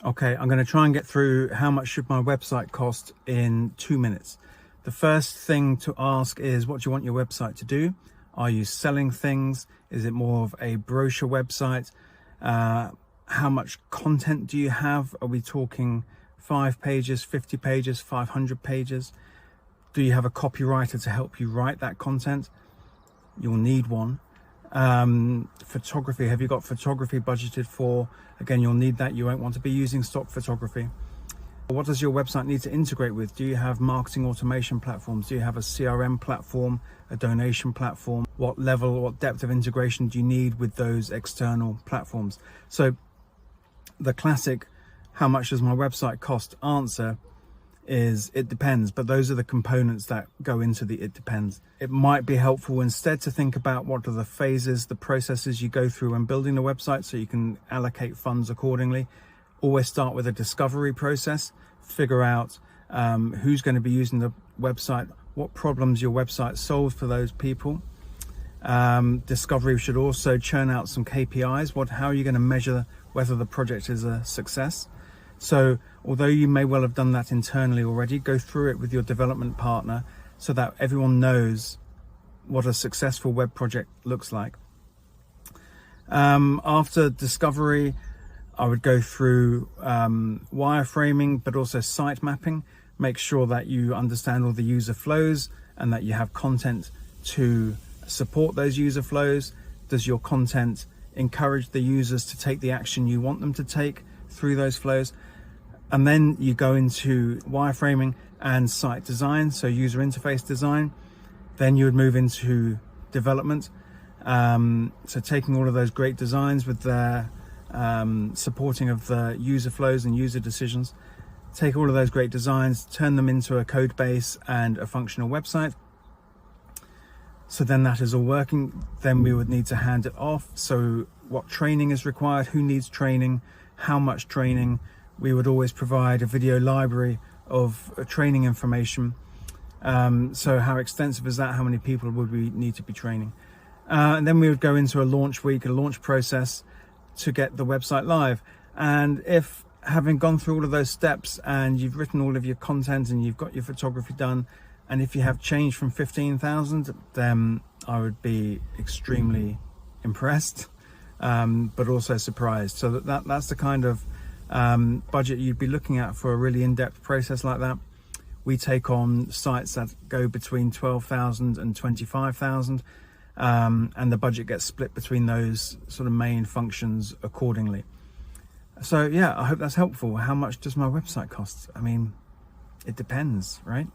Okay, I'm going to try and get through how much should my website cost in 2 minutes. The first thing to ask is, what do you want your website to do? Are you selling things? Is it more of a brochure website? How much content do you have? Are we talking 5 pages, 50 pages, 500 pages? Do you have a copywriter to help you write that content? You'll need one. Photography, have you got photography budgeted for? Again, you'll need that. You won't want to be using stock photography. What does your website need to integrate with? Do you have marketing automation platforms? Do you have a CRM platform, a donation platform? What level, what depth of integration do you need with those external platforms? So the classic, how much does my website cost answer is it depends, but those are the components that go into the it depends. It might be helpful instead to think about what are the phases, the processes you go through when building the website, so you can allocate funds accordingly. Always start with a discovery process, figure out who's going to be using the website, what problems your website solves for those people. Discovery should also churn out some KPIs. How are you going to measure whether the project is a success? So although you may well have done that internally already, go through it with your development partner so that everyone knows what a successful web project looks like. After discovery, I would go through wireframing, but also site mapping. Make sure that you understand all the user flows and that you have content to support those user flows. Does your content encourage the users to take the action you want them to take through those flows? And then you go into wireframing and site design, so user interface design. Then you would move into development. So taking all of those great designs with their supporting of the user flows and user decisions, take all of those great designs, turn them into a code base and a functional website. So then that is all working. Then we would need to hand it off. So what training is required, who needs training, how much training. We would always provide a video library of training information. So how extensive is that? How many people would we need to be training? And then we would go into a launch week, a launch process to get the website live. And if, having gone through all of those steps and you've written all of your content and you've got your photography done, and if you have changed from 15,000, then I would be extremely impressed, but also surprised. So that's the kind of budget you'd be looking at for a really in-depth process like that. We take on sites that go between 12,000 and 25,000, and the budget gets split between those sort of main functions accordingly. So yeah, I hope that's helpful. How much does my website cost? I mean, it depends, right?